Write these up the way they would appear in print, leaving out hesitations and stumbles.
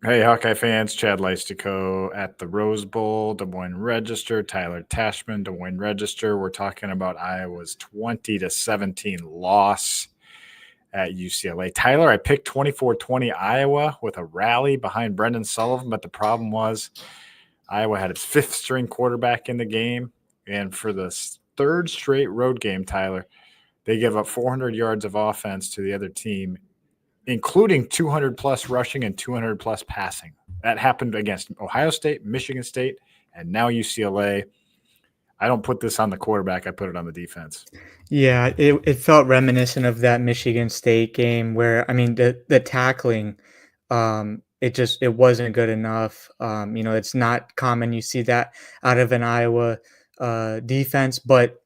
Hey, Hawkeye fans, Chad Leistikow at the Rose Bowl, Des Moines Register, Tyler Tachman, Des Moines Register. We're talking about Iowa's 20-17 loss at UCLA. Tyler, I picked 24-20 Iowa with a rally behind Brendan Sullivan, but the problem was Iowa had its fifth string quarterback in the game. And for the third straight road game, Tyler, they give up 400 yards of offense to the other team, including 200 plus rushing and 200 plus passing. That happened against Ohio State, Michigan State, and now UCLA. I don't put this on the quarterback. I put it on the defense. Yeah, it felt reminiscent of that Michigan State game where, I mean, the tackling, it wasn't good enough. It's not common you see that out of an Iowa defense, but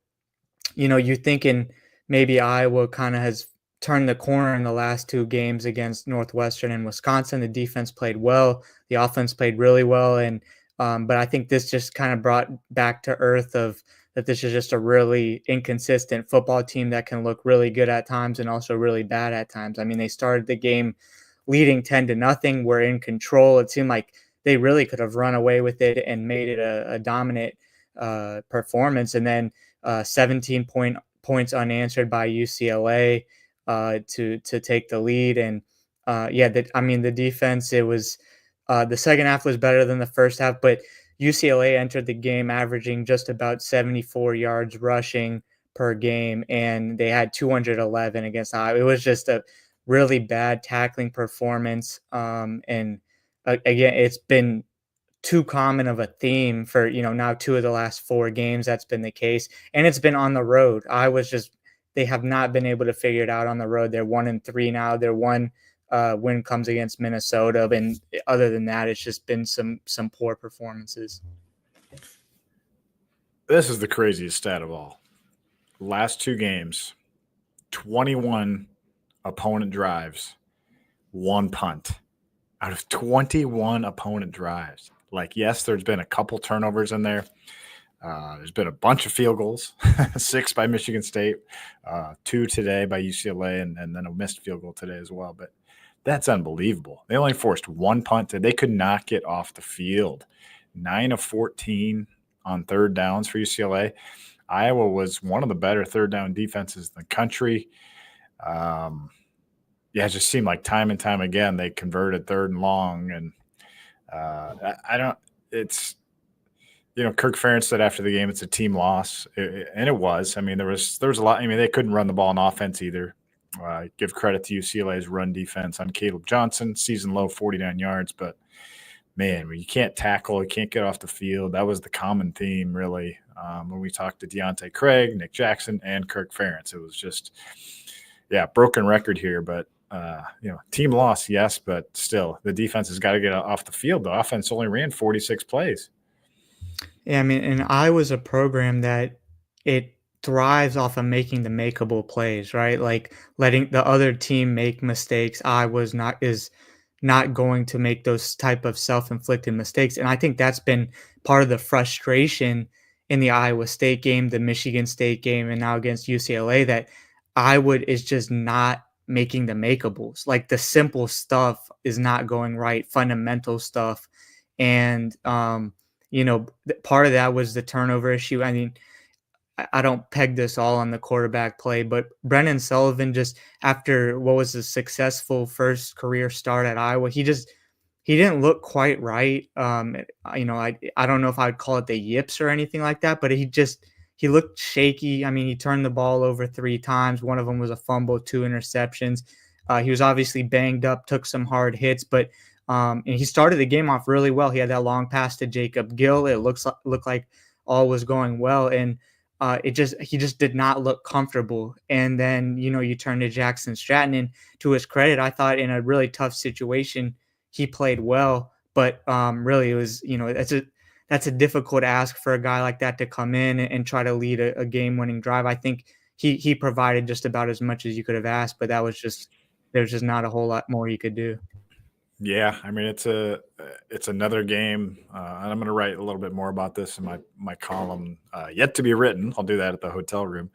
you're thinking maybe Iowa kind of has turned the corner in the last two games against Northwestern and Wisconsin. The defense played well, the offense played really well, and but I think this just kind of brought back to earth of that this is just a really inconsistent football team that can look really good at times and also really bad at times. I mean, they started the game leading 10-0, were in control. It seemed like they really could have run away with it and made it a dominant performance, and then 17 points unanswered by UCLA to take the lead. And the defense, it was the second half was better than the first half, but UCLA entered the game averaging just about 74 yards rushing per game, and they had 211 against Iowa. It was just a really bad tackling performance. Again, it's been too common of a theme for now two of the last four games that's been the case, and it's been on the road. They have not been able to figure it out on the road. They're 1-3 now. Their one win comes against Minnesota, and other than that, it's just been some poor performances. This is the craziest stat of all. Last two games, 21 opponent drives, one punt out of 21 opponent drives. Like, yes, there's been a couple turnovers in there. There's been a bunch of field goals, 6 by Michigan State, 2 today by UCLA, and then a missed field goal today as well. But that's unbelievable. They only forced one punt. They could not get off the field. 9 of 14 on third downs for UCLA. Iowa was one of the better third down defenses in the country. It just seemed like time and time again they converted third and long, and Kirk Ferentz said after the game it's a team loss, and it was. I mean, there was a lot. I mean, they couldn't run the ball on offense either. Give credit to UCLA's run defense on Caleb Johnson, season low 49 yards, but man, when you can't tackle, you can't get off the field. That was the common theme, really, when we talked to Deontay Craig, Nick Jackson, and Kirk Ferentz. It was just, broken record here, but team loss, yes, but still, the defense has got to get off the field. The offense only ran 46 plays. Yeah, I mean, and I was a program that it thrives off of making the makeable plays, right? Like letting the other team make mistakes. I was not is not going to make those type of self-inflicted mistakes. And I think that's been part of the frustration in the Iowa State game, the Michigan State game, and now against UCLA, that Iowa is just not making the makeables. Like the simple stuff is not going right, fundamental stuff. And part of that was the turnover issue. I mean, I don't peg this all on the quarterback play, but Brendan Sullivan, just after what was a successful first career start at Iowa, he didn't look quite right. I don't know if I'd call it the yips or anything like that, but he looked shaky. I mean, he turned the ball over 3 times. One of them was a fumble, 2 interceptions. He was obviously banged up, took some hard hits, but and he started the game off really well. He had that long pass to Jacob Gill. It looked like all was going well, and he just did not look comfortable. And then you turn to Jackson Stratton, and to his credit, I thought in a really tough situation he played well. But really, it was that's a difficult ask for a guy like that to come in and try to lead a game-winning drive. I think he provided just about as much as you could have asked, but there's just not a whole lot more you could do. Yeah, I mean it's another game, and I'm going to write a little bit more about this in my column yet to be written. I'll do that at the hotel room,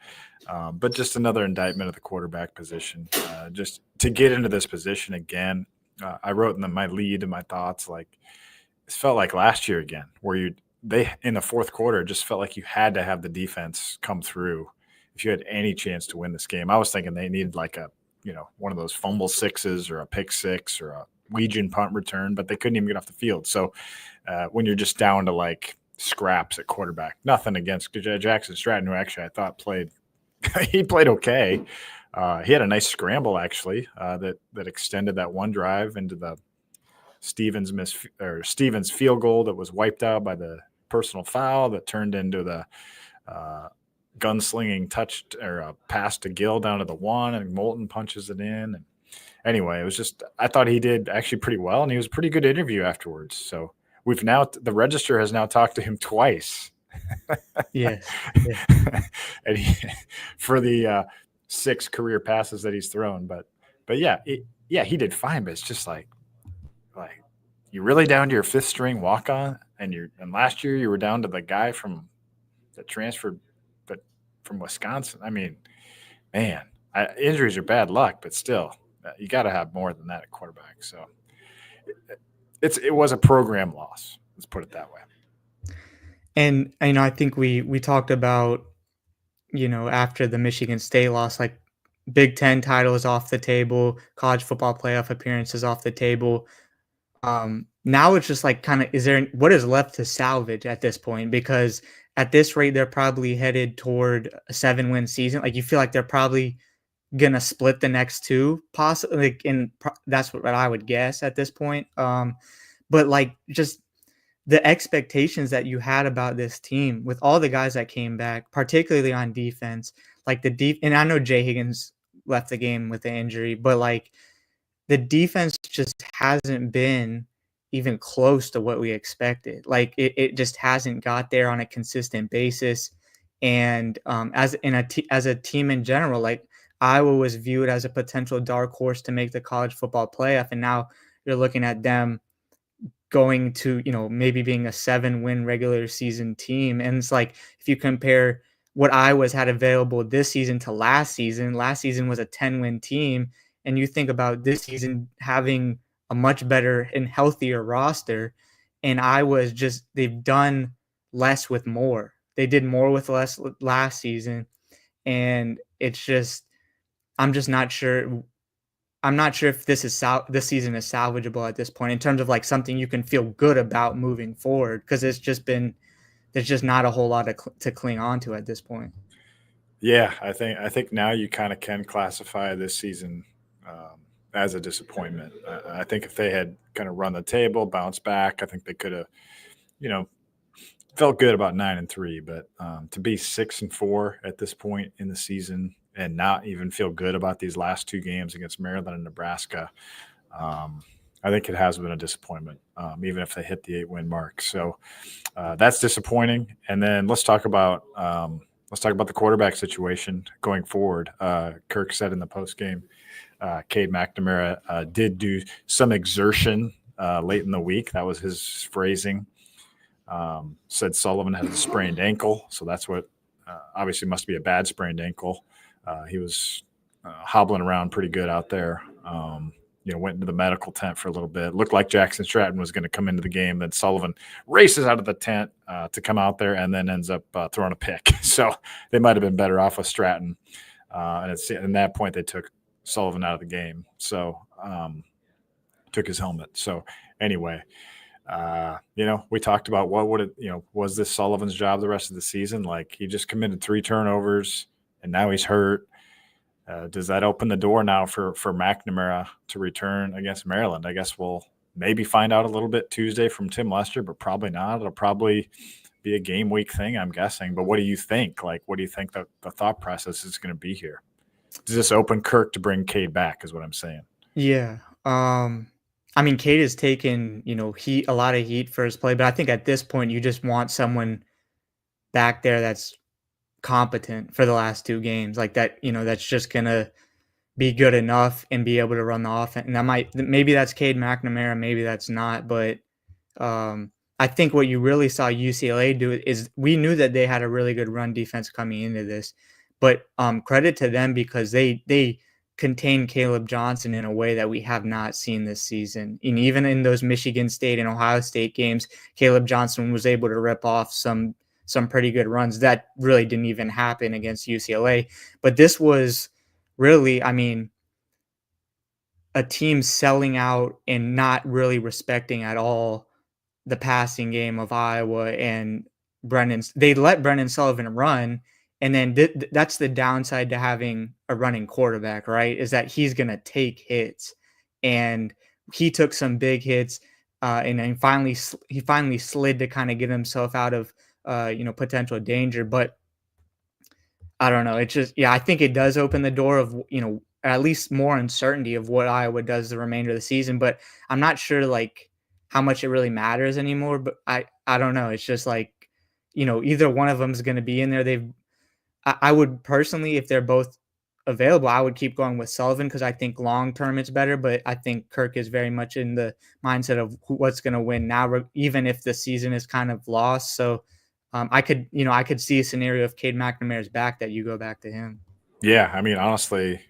but just another indictment of the quarterback position. Just to get into this position again, I wrote in my lead and my thoughts, like, it felt like last year again, where they in the fourth quarter it just felt like you had to have the defense come through if you had any chance to win this game. I was thinking they needed like one of those fumble sixes or a pick six or a Legion punt return, but they couldn't even get off the field. So when you're just down to like scraps at quarterback, nothing against Jackson Stratton, who actually I thought played he played okay. He had a nice scramble actually that extended that one drive into the Stevens field goal that was wiped out by the personal foul that turned into the gunslinging touch or a pass to Gill down to the one, and Moulton punches it in. And anyway, it was just I thought he did actually pretty well, and he was a pretty good interview afterwards. So the Register has now talked to him twice. Yes. Yeah. And for the 6 career passes that he's thrown, but yeah, he did fine. But it's just like you're really down to your 5th string walk on, and last year you were down to the guy that transferred, but from Wisconsin. I mean, man, injuries are bad luck, but still, you got to have more than that at quarterback. So it was a program loss. Let's put it that way. And I think we talked about, after the Michigan State loss, like Big Ten title is off the table, college football playoff appearance is off the table. Now it's just like what is left to salvage at this point? Because at this rate, they're probably headed toward a 7-win season. Like, you feel like they're probably gonna split the next 2, possibly. That's what I would guess at this point. But like, just the expectations that you had about this team with all the guys that came back, particularly on defense, like and I know Jay Higgins left the game with the injury, but like, the defense just hasn't been even close to what we expected. Like, it just hasn't got there on a consistent basis. And as a team in general, like, Iowa was viewed as a potential dark horse to make the college football playoff, and now you're looking at them going to, maybe being a 7-win regular season team. And it's like, if you compare what Iowa's had available this season to last season was a 10-win team. And you think about this season having a much better and healthier roster, and they've done less with more. They did more with less last season. And it's just, I'm just not sure. I'm not sure if this season is salvageable at this point in terms of like something you can feel good about moving forward, because there's just not a whole lot to cling on to at this point. Yeah, I think now you kind of can classify this season as a disappointment. I think if they had kind of run the table, bounced back, I think they could have, felt good about 9-3. But to be 6-4 at this point in the season and not even feel good about these last 2 games against Maryland and Nebraska, I think it has been a disappointment, even if they hit the 8-win mark. So that's disappointing. And then let's talk about the quarterback situation going forward. Kirk said in the postgame, Cade McNamara did do some exertion late in the week. That was his phrasing. Said Sullivan had a sprained ankle, so that's what obviously must be a bad sprained ankle. He was hobbling around pretty good out there. Went into the medical tent for a little bit. Looked like Jackson Stratton was going to come into the game. Then Sullivan races out of the tent to come out there and then ends up throwing a pick. So they might have been better off with Stratton. And at that point, they took Sullivan out of the game. So took his helmet. So anyway, we talked about was this Sullivan's job the rest of the season? Like, he just committed 3 turnovers and now he's hurt. Does that open the door now for McNamara to return against Maryland? I guess we'll maybe find out a little bit Tuesday from Tim Lester, but probably not. It'll probably be a game week thing, I'm guessing. But what do you think? Like, what do you think the thought process is going to be here? Does this open Kirk to bring Cade back is what I'm saying. Yeah. Cade has taken, a lot of heat for his play, but I think at this point you just want someone back there that's competent for the last 2 games, like that, that's just gonna be good enough and be able to run the offense. And maybe that's Cade McNamara, maybe that's not, but I think what you really saw UCLA do is, we knew that they had a really good run defense coming into this, but credit to them because they contain Caleb Johnson in a way that we have not seen this season. And even in those Michigan State and Ohio State games, Caleb Johnson was able to rip off some pretty good runs. That really didn't even happen against UCLA. But this was really, I mean, a team selling out and not really respecting at all the passing game of Iowa and they let Brennan Sullivan run, and then that's the downside to having a running quarterback, right? Is that he's going to take hits, and he took some big hits, and then he finally slid to kind of get himself out of potential danger. But I don't know. It's just, yeah, I think it does open the door of, at least more uncertainty of what Iowa does the remainder of the season. But I'm not sure like how much it really matters anymore. But I don't know. It's just like, either one of them is going to be in there. I would personally, if they're both available, I would keep going with Sullivan because I think long term it's better. But I think Kirk is very much in the mindset of what's going to win now, even if the season is kind of lost. So I could see a scenario if Cade McNamara's back that you go back to him. Yeah, I mean, honestly,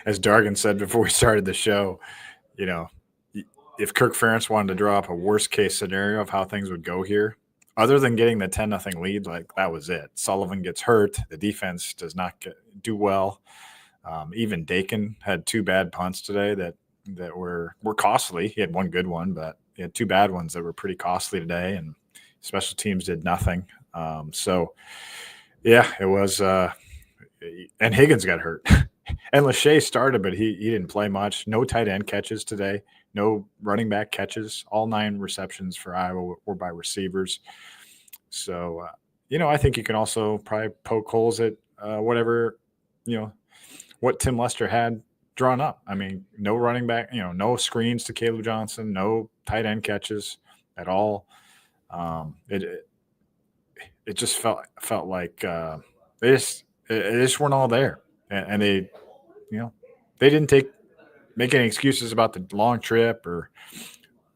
as Dargan said before we started the show, if Kirk Ferentz wanted to draw up a worst case scenario of how things would go here, other than getting the 10-0 lead, like that was it. Sullivan gets hurt. The defense does not do well. Even Dakin had 2 bad punts today that were costly. He had one good one, but he had 2 bad ones that were pretty costly today, and special teams did nothing. So, yeah, it was and Higgins got hurt. And Lachey started, but he didn't play much. No tight end catches today. No running back catches. All 9 receptions for Iowa were by receivers. So, I think you can also probably poke holes at whatever, what Tim Lester had drawn up. I mean, no running back, no screens to Caleb Johnson, no tight end catches at all. It just felt like they just weren't all there, and they didn't make any excuses about the long trip or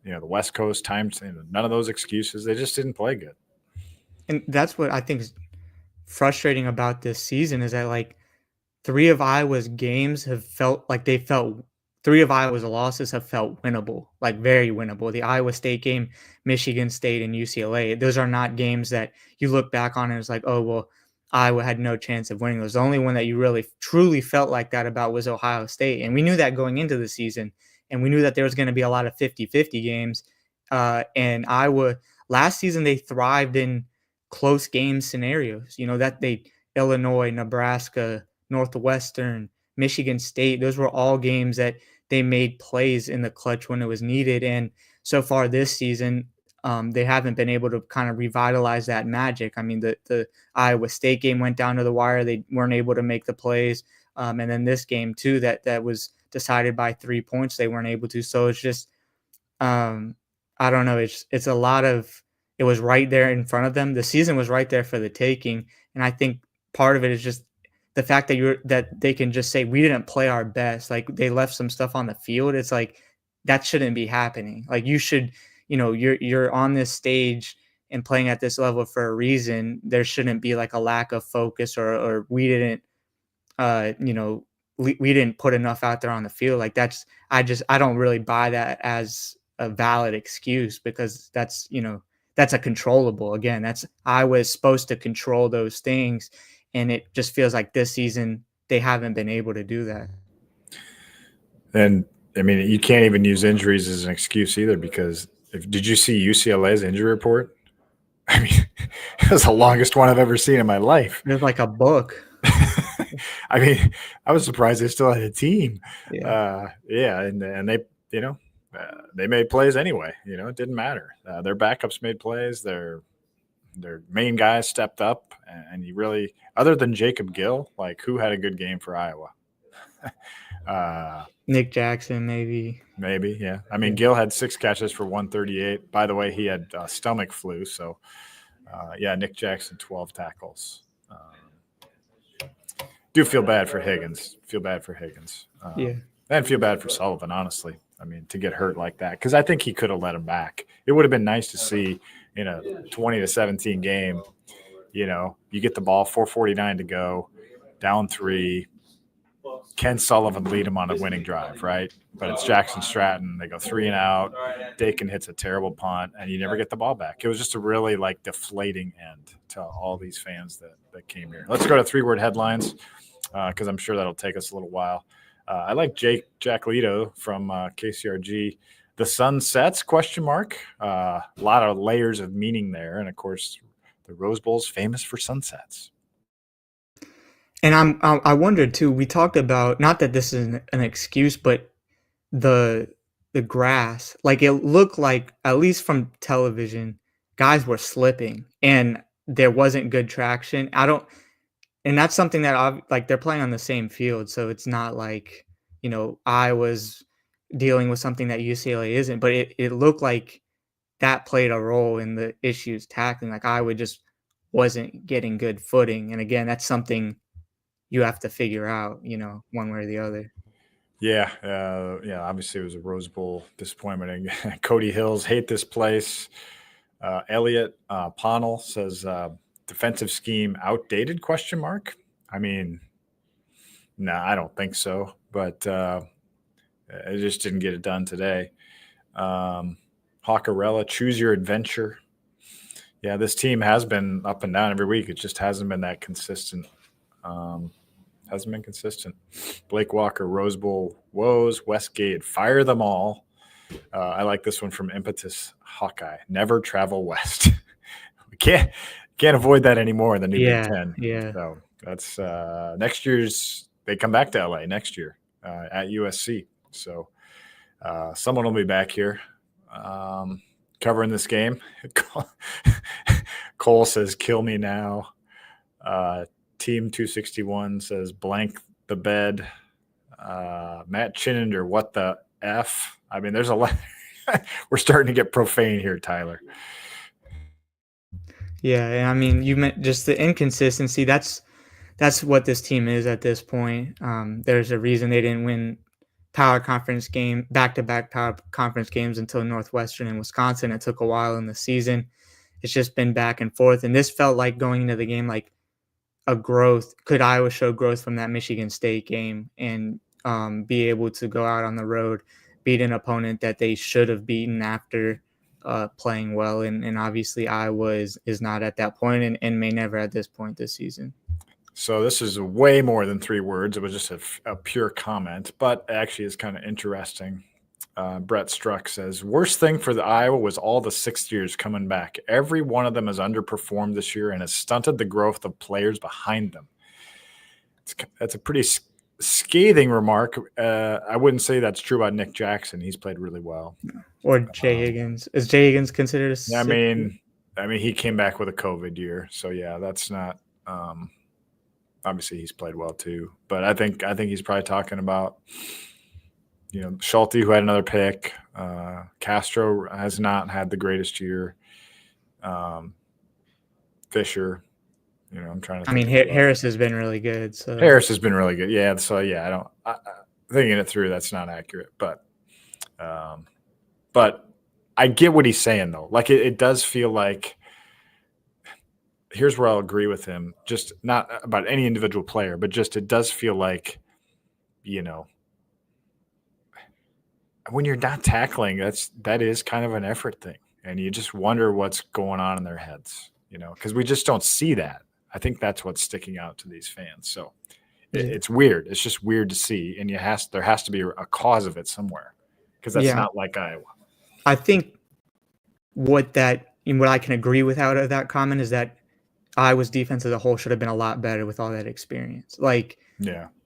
the West Coast times. None of those excuses. They just didn't play good. And that's what I think is frustrating about this season is that like 3 of Iowa's games have felt like 3 of Iowa's losses have felt winnable, like very winnable. The Iowa State game, Michigan State, and UCLA. Those are not games that you look back on and it's like, oh, well, Iowa had no chance of winning those. The only one that you really truly felt like that about was Ohio State. And we knew that going into the season. And we knew that there was going to be a lot of 50-50 games. And Iowa, last season, they thrived in close game scenarios. Illinois, Nebraska, Northwestern, Michigan State, those were all games that they made plays in the clutch when it was needed. And so far this season, they haven't been able to kind of revitalize that magic. I mean, the Iowa State game went down to the wire. They weren't able to make the plays. And then this game too, that was decided by 3 points, they weren't able to. So it's just, I don't know. It's a lot of, it was right there in front of them. The season was right there for the taking. And I think part of it is just the fact that they can just say we didn't play our best. Like they left some stuff on the field. It's like that shouldn't be happening. Like you should, you're on this stage and playing at this level for a reason. There shouldn't be like a lack of focus or we didn't, we didn't put enough out there on the field. Like I don't really buy that as a valid excuse because that's a controllable. Again, I was supposed to control those things. And it just feels like this season they haven't been able to do that. And I mean, you can't even use injuries as an excuse either because did you see UCLA's injury report? I mean, it was the longest one I've ever seen in my life. It's like a book. I mean, I was surprised they still had a team. Yeah, and they, they made plays anyway. It didn't matter. Their backups made plays. Their main guys stepped up, and you really, other than Jacob Gill, like who had a good game for Iowa? Nick Jackson, maybe. Yeah. I mean, Gill had 6 catches for 138. By the way, he had stomach flu, so Nick Jackson 12 tackles. Do feel bad for Higgins. And feel bad for Sullivan, honestly. I mean, to get hurt like that, because I think he could have let him back. It would have been nice to see in a 20-17 game, you get the ball, 4:49 to go, down 3, Can Sullivan lead them on a winning drive, right? But it's Jackson Stratton. They go 3 and out. Dakin hits a terrible punt, and you never get the ball back. It was just a really like deflating end to all these fans that came here. Let's go to 3-word headlines because I'm sure that'll take us a little while. I like Jack Leto from KCRG. The sun sets, question mark. A lot of layers of meaning there. And, of course, the Rose Bowl's famous for sunsets. And I wondered too. We talked about, not that this is an excuse, but the grass. Like, it looked like, at least from television, guys were slipping and there wasn't good traction. And that's something that like they're playing on the same field, so it's not like, I was dealing with something that UCLA isn't. But it looked like that played a role in the issues tackling. Like, Iowa just wasn't getting good footing, and again, that's something you have to figure out, one way or the other. Yeah, obviously it was a Rose Bowl disappointment. Cody Hills, hate this place. Elliot Ponnell says defensive scheme outdated, question mark. I mean, no, I don't think so, but it just didn't get it done today. Hawkerella, choose your adventure. Yeah, this team has been up and down every week. It just hasn't been that consistent. Blake Walker, Rose Bowl woes. Westgate, fire them all. I like this one from Impetus Hawkeye. Never travel west. We can't avoid that anymore in the new Big Ten. Yeah. So that's next year's. They come back to LA next year at USC. So someone will be back here covering this game. Cole says, "Kill me now." Team 261 says, "Blank the bed." Matt Chinnander, what the F? I mean, there's a lot. We're starting to get profane here, Tyler. Yeah, and I mean, you meant just the inconsistency. That's what this team is at this point. There's a reason they didn't win back-to-back power conference games until Northwestern and Wisconsin. It took a while in the season. It's just been back and forth, and this felt like going into the game like a growth. Could Iowa show growth from that Michigan State game and be able to go out on the road, beat an opponent that they should have beaten after playing well? And obviously Iowa is not at that point and may never at this point this season. So this is way more than 3 words. It was just a pure comment, but actually is kind of interesting. Brett Struck says, worst thing for the Iowa was all the 6th years coming back. Every one of them has underperformed this year and has stunted the growth of players behind them. That's a pretty scathing remark. I wouldn't say that's true about Nick Jackson. He's played really well. Or Jay Higgins. Is Jay Higgins considered a I mean, he came back with a COVID year. So, yeah, that's not obviously he's played well too. But I think he's probably talking about Schulte, who had another pick. Castro has not had the greatest year. Fisher, I'm trying to. I mean, Harris has been really good. So Harris has been really good. Yeah. So yeah, I thinking it through, that's not accurate. But I get what he's saying though. Like it does feel like. Here's where I'll agree with him. Just not about any individual player, but just it does feel like, when you're not tackling, that is kind of an effort thing, and you just wonder what's going on in their heads, because we just don't see that. I think that's what's sticking out to these fans. So it's weird. It's just weird to see, and there has to be a cause of it somewhere, because that's not like Iowa. I think what I can agree with out of that comment is that Iowa's defense as a whole should have been a lot better with all that experience. Like,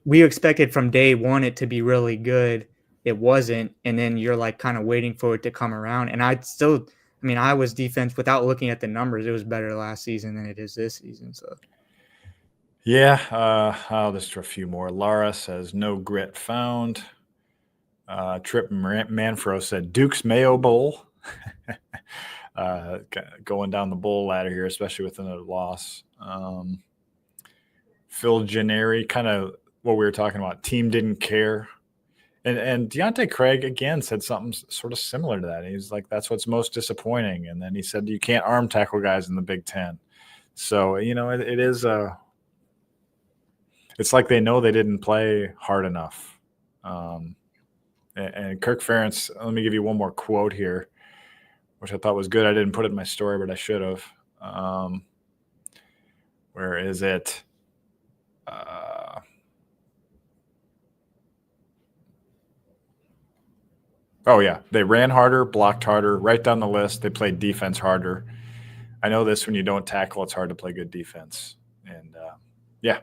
we expected from day one it to be really good. It wasn't, and then you're like kind of waiting for it to come around. And Iowa's defense, without looking at the numbers, it was better last season than it is this season. So, yeah, I'll just do a few more. Lara says no grit found. Trip Manfro said Duke's Mayo Bowl. Going down the bowl ladder here, especially with another loss. Phil Gennari, kind of what we were talking about. Team didn't care. And Deontay Craig, again, said something sort of similar to that. He's like, that's what's most disappointing. And then he said, you can't arm tackle guys in the Big Ten. So, it is It's like they know they didn't play hard enough. And Kirk Ferentz, let me give you one more quote here, which I thought was good. I didn't put it in my story, but I should have. Where is it? Oh, yeah. They ran harder, blocked harder, right down the list. They played defense harder. I know this, when you don't tackle, it's hard to play good defense. And, yeah.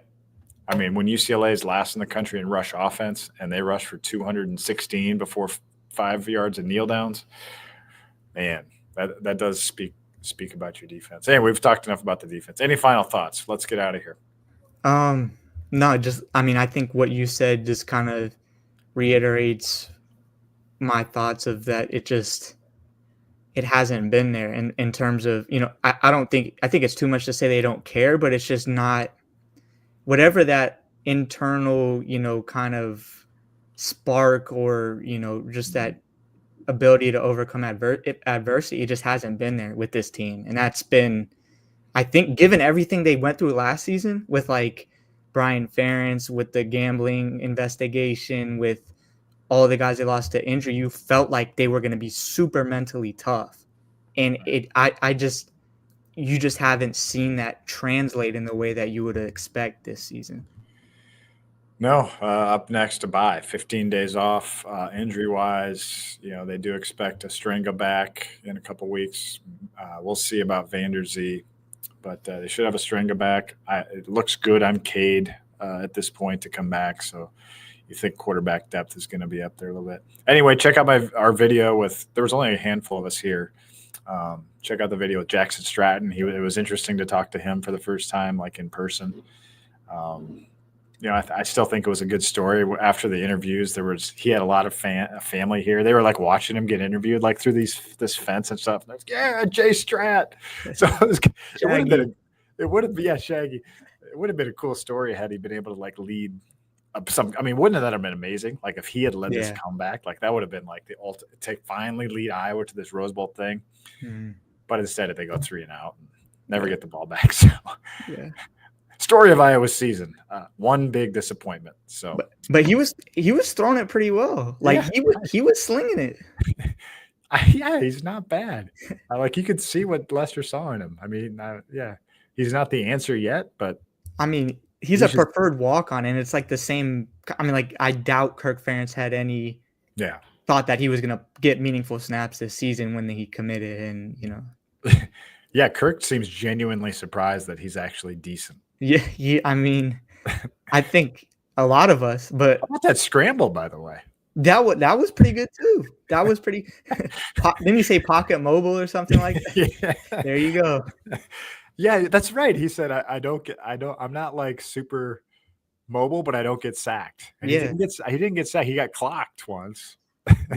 I mean, when UCLA is last in the country in rush offense and they rush for 216 before 5 yards of kneel downs, man, that does speak about your defense. Anyway, we've talked enough about the defense. Any final thoughts? Let's get out of here. No, just, I mean, I think what you said just kind of reiterates my thoughts of that. It hasn't been there in terms of, I think it's too much to say they don't care, but it's just not whatever that internal, kind of spark or, just that ability to overcome adversity. It just hasn't been there with this team. And that's been, I think, given everything they went through last season with like Brian Ferentz, with the gambling investigation, with all the guys they lost to injury, you felt like they were going to be super mentally tough. And you just haven't seen that translate in the way that you would expect this season. No, up next, a bye. 15 days off, injury-wise. They do expect a Stringa back in a couple weeks. We'll see about Vanderzee, but they should have a Stringa back. It looks good on Cade at this point to come back, so you think quarterback depth is going to be up there a little bit. Anyway, check out our video there was only a handful of us here. Check out the video with Jackson Stratton. It was interesting to talk to him for the first time, like in person. I still think it was a good story. After the interviews, he had a lot of family here. They were like watching him get interviewed, like through this fence and stuff. And like, yeah, Jay Strat. So it would have been Shaggy. It would have been a cool story had he been able to like lead some. I mean, wouldn't that have been amazing? Like if he had led this comeback, like that would have been like the ultimate to finally lead Iowa to this Rose Bowl thing. Mm-hmm. But instead, they go 3 and out and never get the ball back. So yeah. Story of Iowa's season, one big disappointment. So, but he was throwing it pretty well. Like he was slinging it. Yeah, he's not bad. Like you could see what Lester saw in him. I mean, he's not the answer yet, but I mean, he's a preferred walk-on, and it's like the same. I mean, like I doubt Kirk Ferentz had any thought that he was going to get meaningful snaps this season when he committed, and Yeah, Kirk seems genuinely surprised that he's actually decent. Yeah. I mean, I think a lot of us, but how about that scramble, by the way? That was pretty good too. That was pretty. Didn't you say pocket mobile or something like that? Yeah. There you go. Yeah, that's right. He said, I'm not like super mobile, but I don't get sacked. And he didn't get sacked. He got clocked once.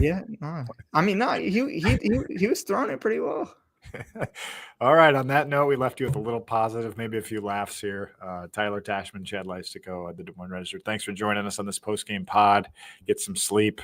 Yeah. I mean, no, he was throwing it pretty well. All right. On that note, we left you with a little positive, maybe a few laughs here. Tyler Tachman, Chad Leistikow at the Des Moines Register. Thanks for joining us on this post-game pod. Get some sleep.